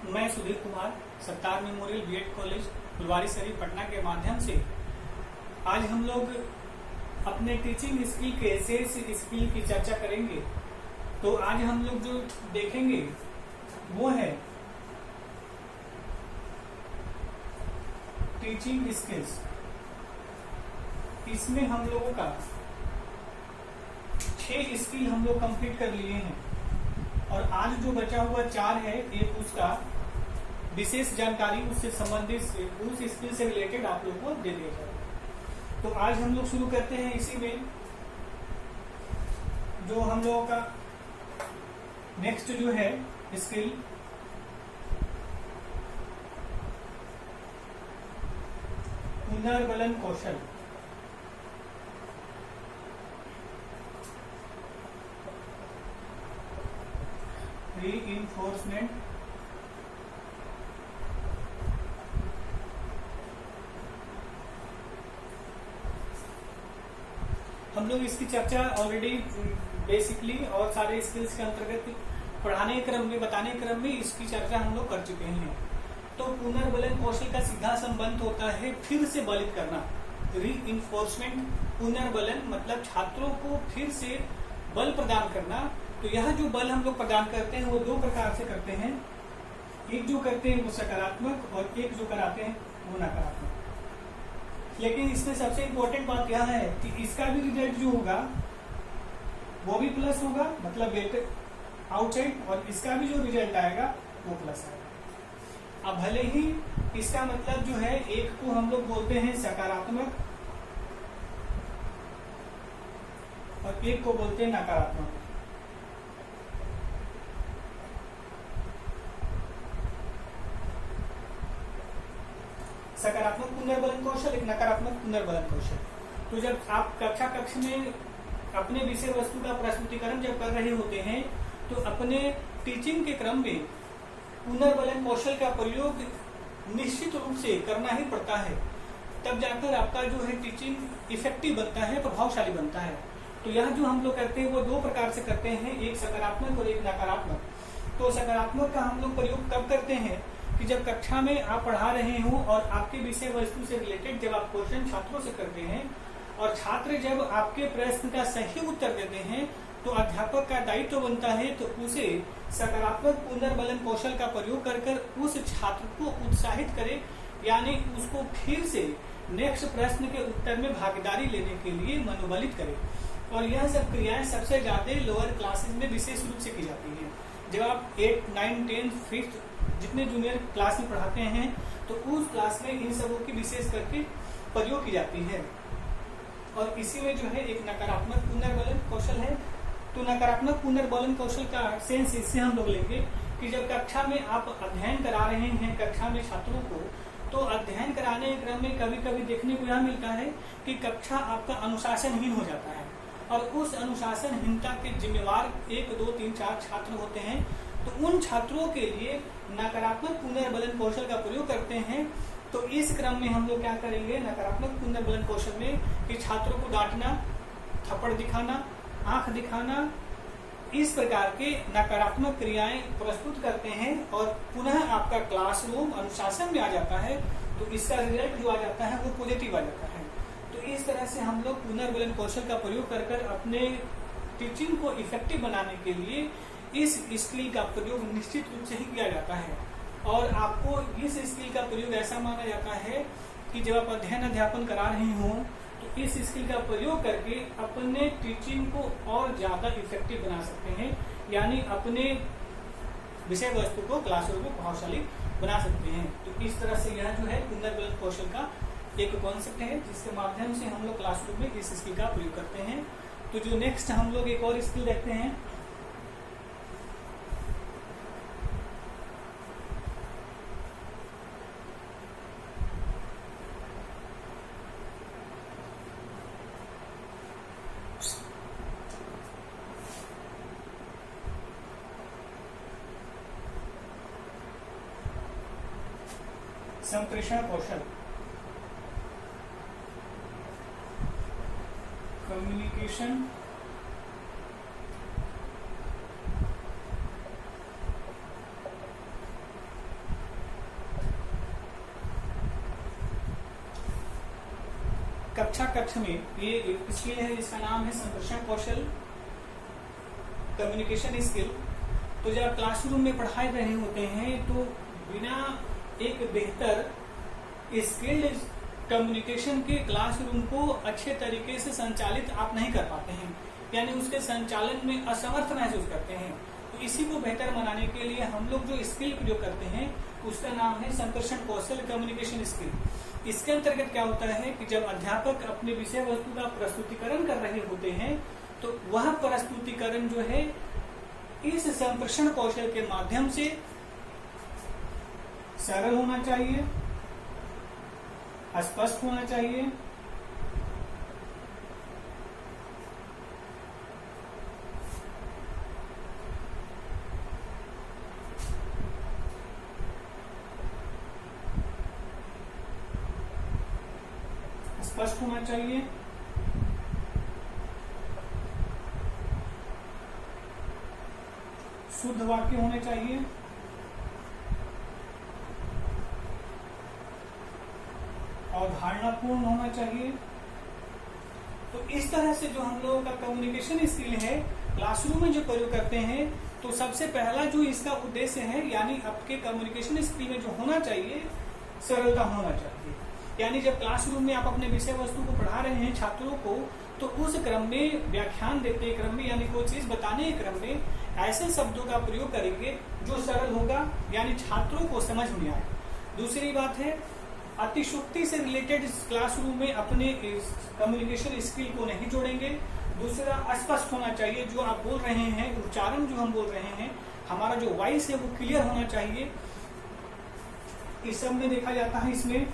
मैं Sudhir Kumar Sattar memorial BEd college Phulwarisharif Patna के माध्यम से आज हम लोग अपने टीचिंग स्किल के शेष स्किल की चर्चा करेंगे। तो आज हम लोग जो देखेंगे वो है टीचिंग स्किल्स। इसमें हम लोगों का 6 स्किल हम लोग कंप्लीट कर लिए हैं और आज जो बचा हुआ 4 है एक उसका विशेष जानकारी उससे संबंधित उस स्किल से रिलेटेड आप लोग को दे दिया जाएगा। तो आज हम लोग शुरू करते हैं इसी में जो हम लोगों का नेक्स्ट जो है स्किल पुनर्बलन कौशल। रीइंफोर्समेंट हम लोग इसकी चर्चा ऑलरेडी बेसिकली और सारे स्किल्स के अंतर्गत पढ़ाने के क्रम में बताने के क्रम में इसकी चर्चा हम लोग कर चुके हैं। तो पुनर्बलन कौशल का सीधा संबंध होता है फिर से बलित करना। रीइंफोर्समेंट पुनर्बलन मतलब छात्रों को फिर से बल प्रदान करना। तो यह जो बल हम लोग प्रदान करते हैं वो 2 प्रकार से करते हैं। एक जो करते हैं वो सकारात्मक और एक जो कराते हैं वो नकारात्मक। लेकिन इसमें सबसे इम्पोर्टेंट बात यह है कि इसका भी रिजल्ट जो होगा वो भी प्लस होगा, मतलब बेटर आउटसाइड, और इसका भी जो रिजल्ट आएगा वो प्लस आएगा। अब भले ही इसका मतलब जो है एक को हम लोग बोलते हैं सकारात्मक और एक को बोलते हैं नकारात्मक। सकारात्मक पुनर्बलन कौशल, एक नकारात्मक पुनर्बलन कौशल। तो जब आप कक्ष में अपने विषय वस्तु का प्रस्तुतिकरण जब कर रहे होते हैं तो अपने टीचिंग के क्रम में पुनर्बलन कौशल का प्रयोग निश्चित रूप से करना ही पड़ता है। तब जाकर आपका जो है टीचिंग इफेक्टिव बनता है, प्रभावशाली बनता है। तो यह जो हम लोग करते हैं वो 2 प्रकार से करते हैं, एक सकारात्मक और एक नकारात्मक। तो सकारात्मक का हम लोग प्रयोग कब करते हैं कि जब कक्षा में आप पढ़ा रहे हो और आपके विषय वस्तु से रिलेटेड जब आप क्वेश्चन छात्रों से करते हैं और छात्र जब आपके प्रश्न का सही उत्तर देते हैं तो अध्यापक का दायित्व बनता है तो उसे सकारात्मक पुनर्बलन कौशल का प्रयोग कर उस छात्र को उत्साहित करे, यानी उसको फिर से नेक्स्ट प्रश्न के उत्तर में भागीदारी लेने के लिए मनोबलित करे। और यह सब क्रियाएं सबसे ज्यादा लोअर क्लासेस में विशेष रूप से की जाती है। जब आप 8, 9, 10, 5 जितने जूनियर क्लास में पढ़ाते हैं तो उस क्लास में इन सबों की विशेष करके प्रयोग की जाती है। और इसी में जो है एक नकारात्मक पुनर्बलन कौशल है। तो नकारात्मक पुनर्बलन कौशल का सेंस इससे हम लोग लेंगे कि जब कक्षा में आप अध्ययन करा रहे हैं कक्षा में छात्रों को, तो अध्ययन कराने के क्रम में कभी कभी देखने को यह मिलता है कि कक्षा आपका अनुशासनहीन हो जाता है और उस अनुशासनहीनता के जिम्मेवार 1, 2, 3, 4 छात्र होते हैं। तो उन छात्रों के लिए नकारात्मक पुनर्बलन कौशल का प्रयोग करते हैं। तो इस क्रम में हम लोग क्या करेंगे नकारात्मक पुनर्बलन कौशल में कि छात्रों को डांटना, थप्पड़ दिखाना, आंख दिखाना, इस प्रकार के नकारात्मक क्रियाएं प्रस्तुत करते हैं और पुनः आपका क्लासरूम अनुशासन में आ जाता है। तो इसका रिजल्ट जो आ जाता है वो पॉजिटिव आ जाता है। तो इस तरह से हम लोग पुनर्बलन कौशल का प्रयोग कर अपने टीचिंग को इफेक्टिव बनाने के लिए इस स्किल का प्रयोग निश्चित रूप से ही किया जाता है। और आपको इस स्किल का प्रयोग ऐसा माना जाता है कि जब आप अध्यापन करा रहे हो तो इस स्किल का प्रयोग करके अपने टीचिंग को और ज्यादा इफेक्टिव बना सकते हैं, यानी अपने विषय वस्तु को क्लासरूम में प्रभावशाली बना सकते हैं। तो इस तरह से यह जो है पुनर्बलन कौशल का एक कॉन्सेप्ट है जिसके माध्यम से हम लोग क्लासरूम में इस स्किल का प्रयोग करते हैं। तो जो नेक्स्ट हम लोग एक और स्किल देखते हैं संप्रेषण कौशल। कम्युनिकेशन कक्षा कक्ष में ये स्किल है, इसका नाम है संप्रेषण कौशल, कम्युनिकेशन स्किल। तो जब क्लासरूम में पढ़ाई रहे होते हैं तो बिना एक बेहतर स्किल्ड कम्युनिकेशन के क्लासरूम को अच्छे तरीके से संचालित आप नहीं कर पाते हैं, यानी उसके संचालन में असमर्थ महसूस करते हैं। तो इसी को बेहतर बनाने के लिए हम लोग जो स्किल प्रयोग करते हैं उसका नाम है संप्रेषण कौशल, कम्युनिकेशन स्किल। इसके अंतर्गत क्या होता है कि जब अध्यापक अपने विषय वस्तु का प्रस्तुतिकरण कर रहे होते हैं तो वह प्रस्तुतिकरण जो है इस संप्रेषण कौशल के माध्यम से सरल होना चाहिए, स्पष्ट होना चाहिए, स्पष्ट होना चाहिए, शुद्ध वाक्य होने चाहिए, अवधारणापूर्ण होना चाहिए। तो इस तरह से जो हम लोगों का कम्युनिकेशन स्किल है क्लासरूम में जो प्रयोग करते हैं, तो सबसे पहला जो इसका उद्देश्य है, यानी आपके कम्युनिकेशन स्किल में जो होना चाहिए सरलता होना चाहिए। यानी जब क्लासरूम में आप अपने विषय वस्तु को पढ़ा रहे हैं छात्रों को, तो उस क्रम में, व्याख्यान देते क्रम में, यानी कोई चीज बताने के क्रम में ऐसे शब्दों का प्रयोग करेंगे जो सरल होगा, यानी छात्रों को समझ में आए। दूसरी बात है, अतिशयोक्ति से रिलेटेड क्लासरूम में अपने कम्युनिकेशन स्किल को नहीं जोड़ेंगे। दूसरा, स्पष्ट होना चाहिए, जो आप बोल रहे हैं, उच्चारण जो हम बोल रहे हैं, हमारा जो वॉइस है वो क्लियर होना चाहिए। इस सब में देखा जाता है इसमें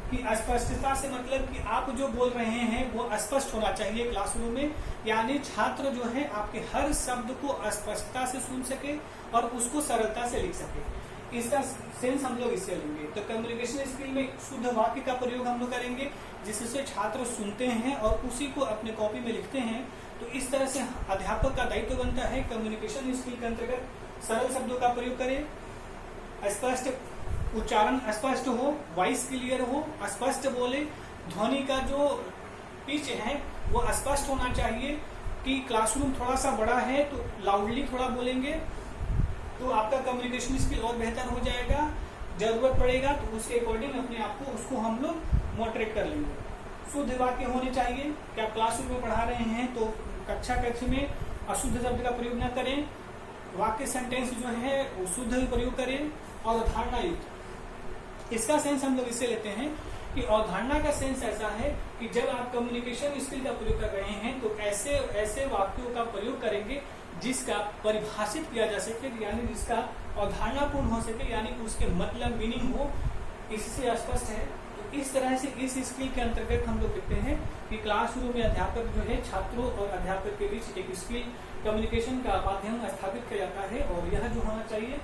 कि स्पष्टता से मतलब कि आप जो बोल रहे हैं वो स्पष्ट होना चाहिए क्लासरूम में, यानी छात्र जो है आपके हर शब्द को स्पष्टता से सुन सके और उसको सरलता से लिख सके। इसका सेंस हम लोग इससे लेंगे। तो कम्युनिकेशन स्किल में शुद्ध वाक्य का प्रयोग हम लोग करेंगे, जिससे छात्र सुनते हैं और उसी को अपने कॉपी में लिखते हैं। तो इस तरह से अध्यापक का दायित्व बनता है कम्युनिकेशन स्किल के अंतर्गत सरल शब्दों का प्रयोग करें, स्पष्ट उच्चारण स्पष्ट हो, वॉइस क्लियर हो, स्पष्ट बोले, ध्वनि का जो पिच है वो स्पष्ट होना चाहिए। कि क्लासरूम थोड़ा सा बड़ा है तो लाउडली थोड़ा बोलेंगे तो आपका कम्युनिकेशन स्किल और बेहतर हो जाएगा। जरूरत पड़ेगा तो उसके अकॉर्डिंग अपने आप को उसको हम लोग मॉडरेट कर लेंगे। शुद्ध वाक्य होने चाहिए कि आप क्लासरूम में पढ़ा रहे हैं तो कक्षा कक्ष में अशुद्ध शब्द का प्रयोग न करें, वाक्य सेंटेंस जो है वो शुद्ध प्रयोग करें और अवधारणा युक्त। इसका सेंस हम लोग इससे लेते हैं कि अवधारणा का सेंस ऐसा है कि जब आप कम्युनिकेशन स्किल का प्रयोग कर रहे हैं तो ऐसे ऐसे वाक्यों का प्रयोग करेंगे जिसका परिभाषित किया जा सके, यानी जिसका अवधारणापूर्ण हो सके, यानी उसके मतलब मीनिंग हो, इससे स्पष्ट है। तो इस तरह से इस स्किल के अंतर्गत हम लोग देखते हैं कि क्लासरूम में अध्यापक जो है छात्रों और अध्यापक के बीच एक स्किल कम्युनिकेशन का माध्यम स्थापित किया जाता है। और यह जो होना चाहिए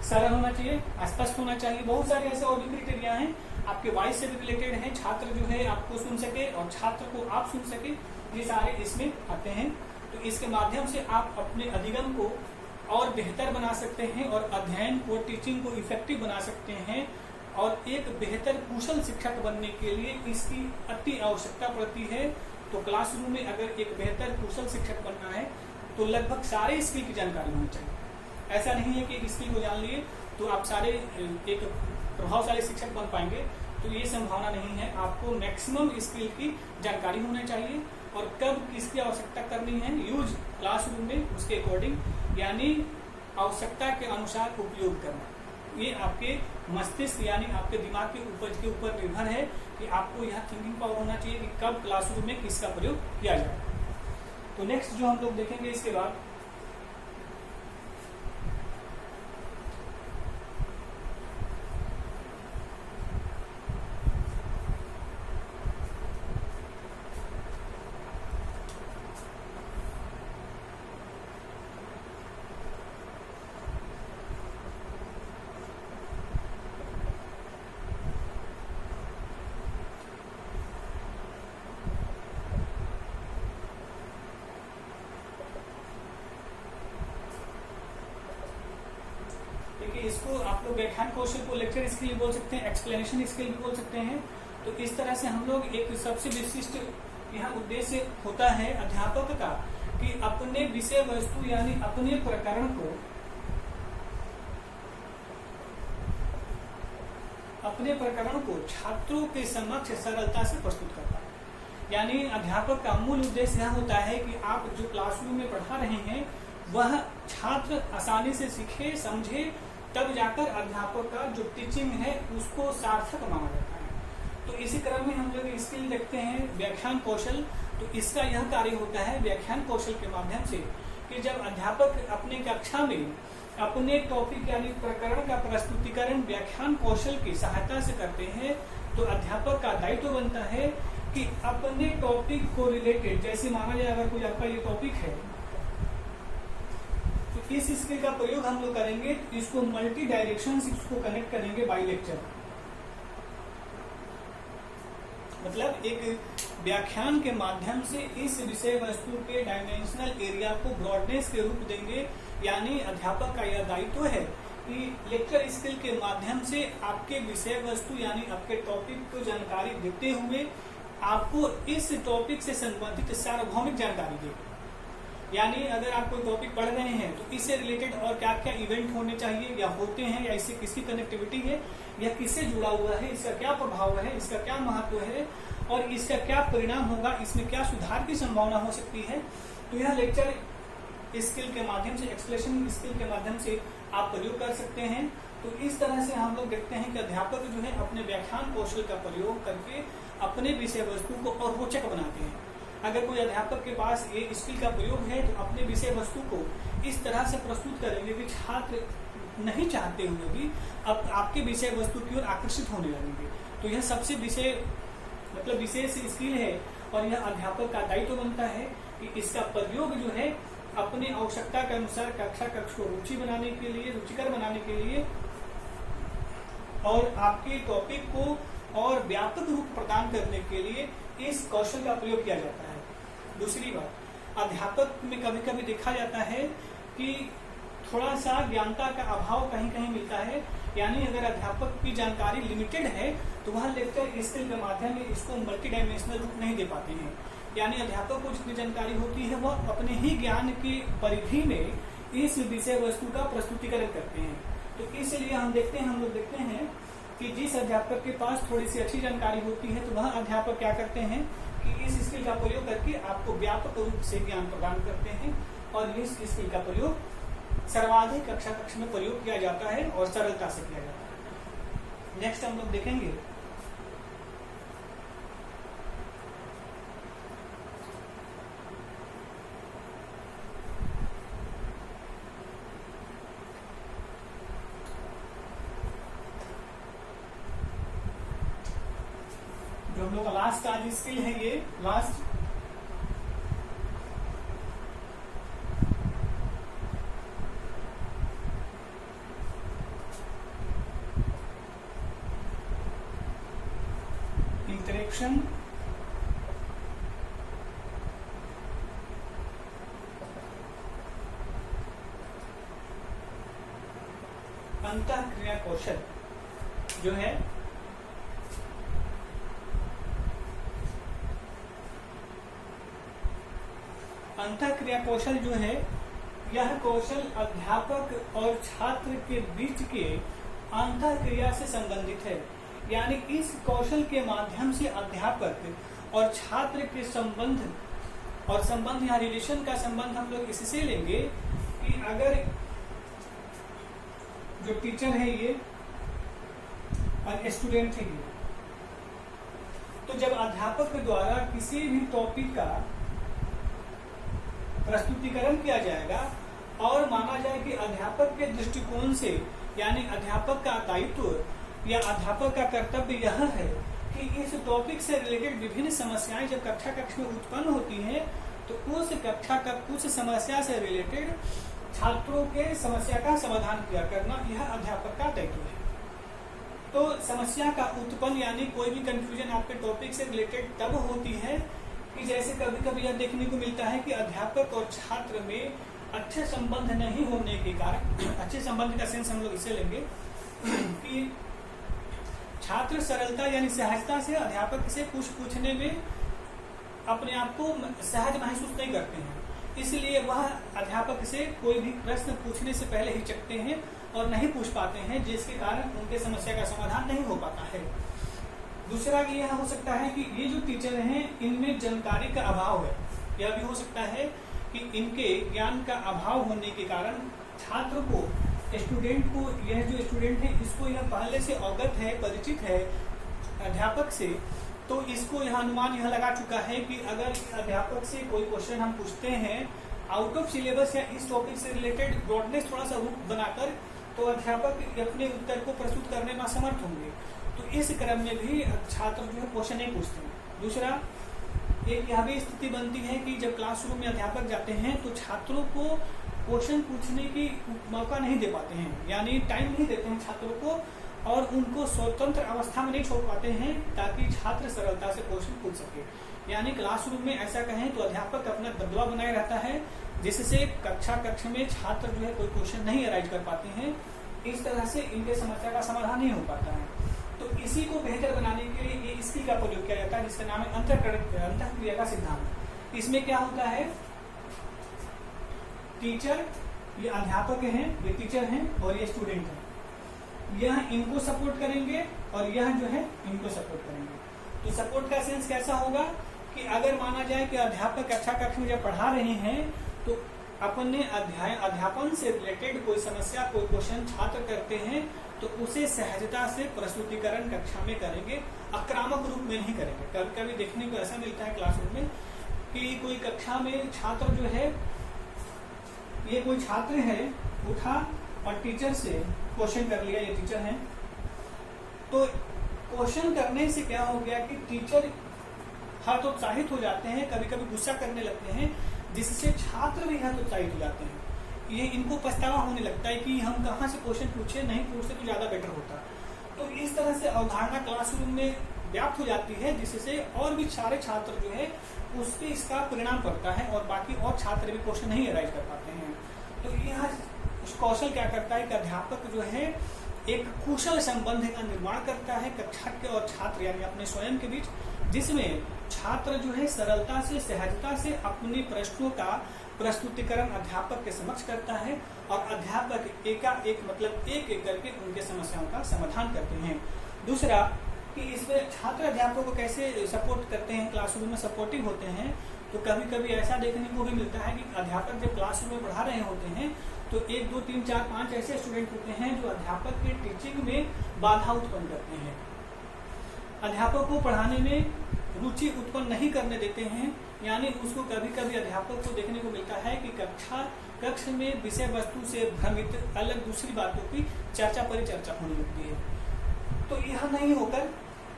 सरल होना चाहिए, स्पष्ट होना चाहिए। बहुत सारे ऐसे और भी क्राइटेरिया हैं, आपके वॉइस से भी रिलेटेड है, छात्र जो है आपको सुन सके और छात्र को आप सुन सके, ये सारे इसमें आते हैं। तो इसके माध्यम से आप अपने अधिगम को और बेहतर बना सकते हैं और अध्ययन को, टीचिंग को इफेक्टिव बना सकते हैं। और एक बेहतर कुशल शिक्षक बनने के लिए इसकी अति आवश्यकता पड़ती है। तो क्लासरूम में अगर एक बेहतर कुशल शिक्षक बनना है तो लगभग सारे स्किल की जानकारी होनी चाहिए। ऐसा नहीं है कि एक स्किल को जान लिए तो आप सारे एक प्रभावशाली शिक्षक बन पाएंगे, तो ये संभावना नहीं है। आपको मैक्सिमम स्किल की जानकारी होना चाहिए और कब किसकी आवश्यकता करनी है यूज क्लासरूम में उसके अकॉर्डिंग, यानी आवश्यकता के अनुसार उपयोग करना। ये आपके मस्तिष्क यानी आपके दिमाग के ऊपर निर्भर है कि आपको यह थिंकिंग पावर होना चाहिए कि कब क्लासरूम में किसका प्रयोग किया जाए। तो नेक्स्ट जो हम लोग देखेंगे इसके बाद इसको आप लोग व्याख्यान कौशल को लेक्चर स्किल बोल सकते हैं, एक्सप्लेनेशन स्किल भी बोल सकते हैं। तो इस तरह से हम लोग एक सबसे विशिष्ट यहाँ उद्देश्य होता है अध्यापक का कि अपने विषय वस्तु यानी अपने प्रकरण को छात्रों के समक्ष सरलता से प्रस्तुत करता है। यानी अध्यापक का मूल उद्देश्य यह होता है कि आप जो क्लासरूम में पढ़ा रहे हैं वह छात्र आसानी से सीखे समझे, तब जाकर अध्यापक का जो टीचिंग है उसको सार्थक माना जाता है। तो इसी क्रम में हम लोग स्किल देखते हैं व्याख्यान कौशल। तो इसका यह कार्य होता है व्याख्यान कौशल के माध्यम से कि जब अध्यापक अपने कक्षा में अपने टॉपिक यानी प्रकरण का प्रस्तुतिकरण व्याख्यान कौशल की सहायता से करते हैं, तो अध्यापक का दायित्व बनता है कि अपने टॉपिक को रिलेटेड, जैसे माना जाए अगर कोई आपका ये टॉपिक है तो इस स्किल का प्रयोग हम लोग करेंगे, इसको मल्टी डायरेक्शन से इसको कनेक्ट करेंगे बाई लेक्चर। मतलब एक व्याख्यान के माध्यम से इस विषय वस्तु के डायमेंशनल एरिया को ब्रॉडनेस के रूप देंगे। यानी अध्यापक का यह दायित्व है कि लेक्चर स्किल के माध्यम से आपके विषय वस्तु यानी आपके टॉपिक को जानकारी देते हुए आपको इस टॉपिक से संबंधित सार्वभौमिक जानकारी देगा। यानी अगर आप कोई टॉपिक पढ़ रहे हैं तो इससे रिलेटेड और क्या क्या इवेंट होने चाहिए या होते हैं, या इससे किसकी कनेक्टिविटी है, या किससे जुड़ा हुआ है, इसका क्या प्रभाव है, इसका क्या महत्व है और इसका क्या परिणाम होगा, इसमें क्या सुधार की संभावना हो सकती है। तो यह लेक्चर स्किल के माध्यम से, एक्सप्लेनेशन स्किल के माध्यम से आप प्रयोग कर सकते हैं। तो इस तरह से हम लोग देखते हैं कि अध्यापक जो है अपने व्याख्यान कौशल का प्रयोग करके अपने विषय वस्तु को और रोचक बनाते हैं। अगर कोई अध्यापक के पास ये स्किल का प्रयोग है तो अपने विषय वस्तु को इस तरह से प्रस्तुत करेंगे कि छात्र नहीं चाहते हुए भी अब आपके विषय वस्तु की ओर आकर्षित होने लगेंगे। तो यह सबसे विशेष स्किल है और यह अध्यापक का दायित्व बनता है कि इसका प्रयोग जो है अपने आवश्यकता के अनुसार कक्षा कक्ष को रुचिकर बनाने के लिए और आपके टॉपिक को और व्यापक रूप प्रदान करने के लिए इस कौशल का प्रयोग किया जाता है। दूसरी बात, अध्यापक में कभी कभी देखा जाता है कि थोड़ा सा ज्ञानता का अभाव कहीं कहीं मिलता है। यानी अगर अध्यापक की जानकारी लिमिटेड है तो वह लेक्चर स्किल के माध्यम में इसको मल्टी डायमेंशनल रूप नहीं दे पाते हैं। यानी अध्यापक को जितनी जानकारी होती है वह अपने ही ज्ञान की परिधि में इस विषय वस्तु का प्रस्तुतिकरण करते हैं। तो इसलिए हम लोग देखते हैं कि जिस अध्यापक के पास थोड़ी सी अच्छी जानकारी होती है तो वह अध्यापक क्या करते हैं कि इस स्किल का प्रयोग करके आपको व्यापक रूप से ज्ञान प्रदान करते हैं और इस स्किल का प्रयोग सर्वाधिक कक्षा कक्ष में प्रयोग किया जाता है और सरलता से किया जाता है। नेक्स्ट हम लोग देखेंगे जो हम लोग का लास्ट आज स्किल है, ये लास्ट इंटरेक्शन अंतःक्रिया कौशल जो है अंतःक्रिया कौशल जो है यह कौशल अध्यापक और छात्र के बीच के अंतःक्रिया से संबंधित है। यानी इस कौशल के माध्यम से अध्यापक और छात्र के संबंध या रिलेशन का संबंध हम लोग इससे लेंगे कि अगर जो टीचर है ये और स्टूडेंट है ये, तो जब अध्यापक द्वारा किसी भी टॉपिक का प्रस्तुतिकरण किया जाएगा और माना जाए कि अध्यापक के दृष्टिकोण से, यानी अध्यापक का दायित्व या अध्यापक का कर्तव्य यह है कि इस टॉपिक से रिलेटेड विभिन्न समस्याएं जब कक्षा कक्ष में उत्पन्न होती हैं तो उस समस्या से रिलेटेड छात्रों के समस्या का समाधान किया करना यह अध्यापक का दायित्व है। तो समस्या का उत्पन्न यानी कोई भी कंफ्यूजन आपके टॉपिक से रिलेटेड तब होती है कि जैसे कभी कभी यह देखने को मिलता है कि अध्यापक और छात्र में अच्छे संबंध नहीं होने के कारण, अच्छे संबंध का सेंस हम लोग इसे लेंगे कि छात्र सरलता यानी सहजता से अध्यापक से कुछ पूछने में अपने आप को सहज महसूस नहीं करते हैं, इसलिए वह अध्यापक से कोई भी प्रश्न पूछने से पहले हिचकते हैं और नहीं पूछ पाते हैं, जिसके कारण उनके समस्या का समाधान नहीं हो पाता है। दूसरा यह हो सकता है कि ये जो टीचर हैं इनमें जानकारी का अभाव है। यह भी हो सकता है कि इनके ज्ञान का अभाव होने के कारण छात्र को, स्टूडेंट को, यह जो स्टूडेंट है इसको यह पहले से अवगत है, परिचित है अध्यापक से, तो इसको यह अनुमान यह लगा चुका है कि अगर अध्यापक से कोई क्वेश्चन हम पूछते हैं आउट ऑफ सिलेबस या इस टॉपिक से रिलेटेड ब्रॉडनेस थोड़ा सा रूप बनाकर, तो अध्यापक अपने उत्तर को प्रस्तुत करने में असमर्थ होंगे। तो इस क्रम में भी छात्र जो है क्वेश्चन नहीं पूछते हैं। दूसरा, एक यह भी स्थिति बनती है कि जब क्लासरूम में अध्यापक जाते हैं तो छात्रों को क्वेश्चन पूछने की मौका नहीं दे पाते हैं, यानी टाइम नहीं देते हैं छात्रों को और उनको स्वतंत्र अवस्था में नहीं छोड़ पाते हैं ताकि छात्र सरलता से क्वेश्चन पूछ सके। यानी क्लासरूम में ऐसा कहें तो अध्यापक अपना दबदबा बनाए रहता है, जिससे कक्ष में छात्र जो है कोई क्वेश्चन नहीं अराइज कर पाते हैं। इस तरह से इनके समस्या का समाधान नहीं हो पाता है। तो इसी को बेहतर बनाने के लिए ये स्किल का प्रयोग किया जाता है, जिसका नाम है अंतःक्रिया का सिद्धांत। इसमें क्या होता है, टीचर, ये अध्यापक हैं, ये टीचर हैं और ये स्टूडेंट हैं, यह इनको सपोर्ट करेंगे और यह जो है इनको सपोर्ट करेंगे। तो सपोर्ट का सेंस कैसा होगा कि अगर माना जाए कि अध्यापक कक्षा कक्ष में जब पढ़ा रहे हैं तो अपने अध्यापन से रिलेटेड कोई समस्या, कोई क्वेश्चन छात्र करते हैं तो उसे सहजता से प्रस्तुतिकरण कक्षा में करेंगे, आक्रामक रूप में नहीं करेंगे। कभी कभी देखने को ऐसा मिलता है क्लासरूम में कि कोई कक्षा में छात्र जो है, ये कोई छात्र है उठा और टीचर से क्वेश्चन कर लिया, ये टीचर हैं, तो क्वेश्चन करने से क्या हो गया कि टीचर हतोत्साहित हो जाते हैं, कभी कभी गुस्सा करने लगते हैं, जिससे छात्र भी हतोत्साहित हो जाते हैं। ये इनको पछतावा होने लगता है कि हम कहाँ से क्वेश्चन पूछे, नहीं पूछते तो ज्यादा बेटर होता। तो इस तरह से अवधारणा क्लासरूम में व्याप्त हो जाती है, जिससे और भी सारे छात्र जो है उसके इसका परिणाम पड़ता है और बाकी और छात्र भी क्वेश्चन नहीं अराइज कर पाते हैं। तो यह कौशल क्या करता है कि अध्यापक जो है एक कुशल संबंध का निर्माण करता है कक्षा के और छात्र यानी अपने स्वयं के बीच, जिसमें छात्र जो है सरलता से, सहजता से अपने प्रश्नों का प्रस्तुतिकरण अध्यापक के समक्ष करता है और अध्यापक एक मतलब एक एक करके उनके समस्याओं का समाधान करते हैं। दूसरा कि इसमें छात्र अध्यापक को कैसे सपोर्ट करते हैं, क्लासरूम में सपोर्टिव होते हैं। तो कभी कभी ऐसा देखने को भी मिलता है कि अध्यापक जब क्लासरूम में पढ़ा रहे होते हैं तो 1, 2, 3, 4, 5 ऐसे स्टूडेंट होते हैं जो अध्यापक के टीचिंग में बाधा उत्पन्न करते हैं, अध्यापक को पढ़ाने में रुचि उत्पन्न नहीं करने देते हैं। यानी उसको कभी कभी अध्यापक को देखने को मिलता है कि कक्ष में विषय वस्तु से भ्रमित अलग दूसरी बातों की चर्चा परिचर्चा होने लगती है। तो यह नहीं होकर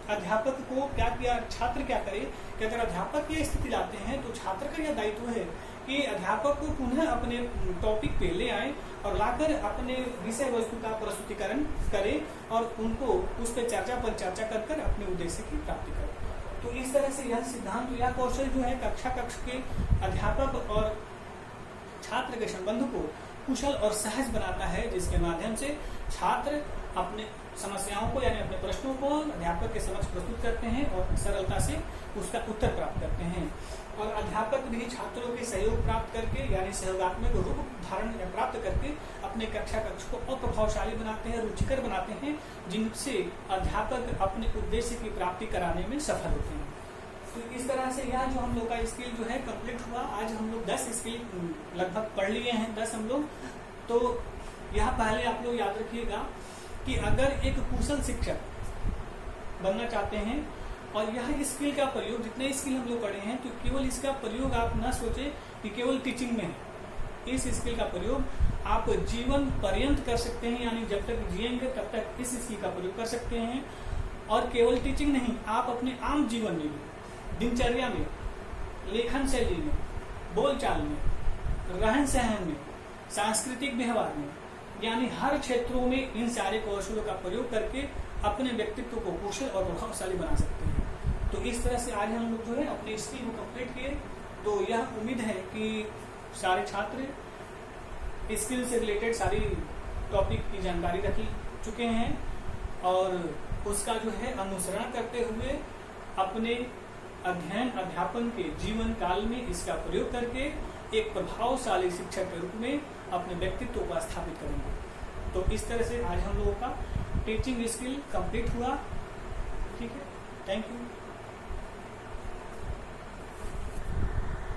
अध्यापक को क्या किया, छात्र क्या करे कि अगर अध्यापक ये स्थिति लाते हैं तो छात्र का यह दायित्व है कि अध्यापक को पुनः अपने टॉपिक पे ले आए और लाकर अपने विषय वस्तु का प्रस्तुतिकरण करे और उनको उस पर चर्चा पर चर्चा कर अपने उद्देश्य की प्राप्ति करे। तो इस तरह से यह सिद्धांत या कौशल जो है कक्षा कक्ष के अध्यापक और छात्र के संबंध को कुशल और सहज बनाता है, जिसके माध्यम से छात्र अपने समस्याओं को यानी अपने प्रश्नों को अध्यापक के समक्ष प्रस्तुत करते हैं और सरलता से उसका उत्तर प्राप्त करते हैं। और अध्यापक भी छात्रों के सहयोग प्राप्त करके यानी सहयोगात्मक रूप धारण प्राप्त करके अपने कक्षा कक्ष को और प्रभावशाली बनाते हैं, रुचिकर बनाते हैं, जिनसे अध्यापक अपने उद्देश्य की प्राप्ति कराने में सफल होते हैं। तो इस तरह से यह जो हम लोग का स्किल जो है कंप्लीट हुआ। आज हम लोग 10 स्किल लगभग पढ़ लिए हैं, 10 हम लोग। तो यह पहले आप लोग याद रखिएगा कि अगर एक कुशल शिक्षक बनना चाहते हैं और यह स्किल का प्रयोग, जितने स्किल हम लोग पढ़े हैं, तो केवल इसका प्रयोग आप न सोचे कि केवल टीचिंग में है। इस स्किल का प्रयोग आप जीवन पर्यंत कर सकते हैं, यानी जब तक जिएंगे तब तक इस स्किल का प्रयोग कर सकते हैं। और केवल टीचिंग नहीं, आप अपने आम जीवन में भी, दिनचर्या में, लेखन शैली में, बोलचाल में, रहन सहन में, सांस्कृतिक व्यवहार में, यानी हर क्षेत्रों में इन सारे कौशलों का प्रयोग करके अपने व्यक्तित्व को कुशल और प्रभावशाली बना सकते हैं। तो इस तरह से आज हम लोग जो है अपने स्किल को कंप्लीट किए। तो यह उम्मीद है कि सारे छात्र स्किल से रिलेटेड सारी टॉपिक की जानकारी रख चुके हैं और उसका जो है अनुसरण करते हुए अपने अध्ययन अध्यापन के जीवन काल में इसका प्रयोग करके एक प्रभावशाली शिक्षक के रूप में अपने व्यक्तित्व को स्थापित करेंगे। तो इस तरह से आज हम लोगों का टीचिंग स्किल कंप्लीट हुआ। ठीक है, थैंक यू।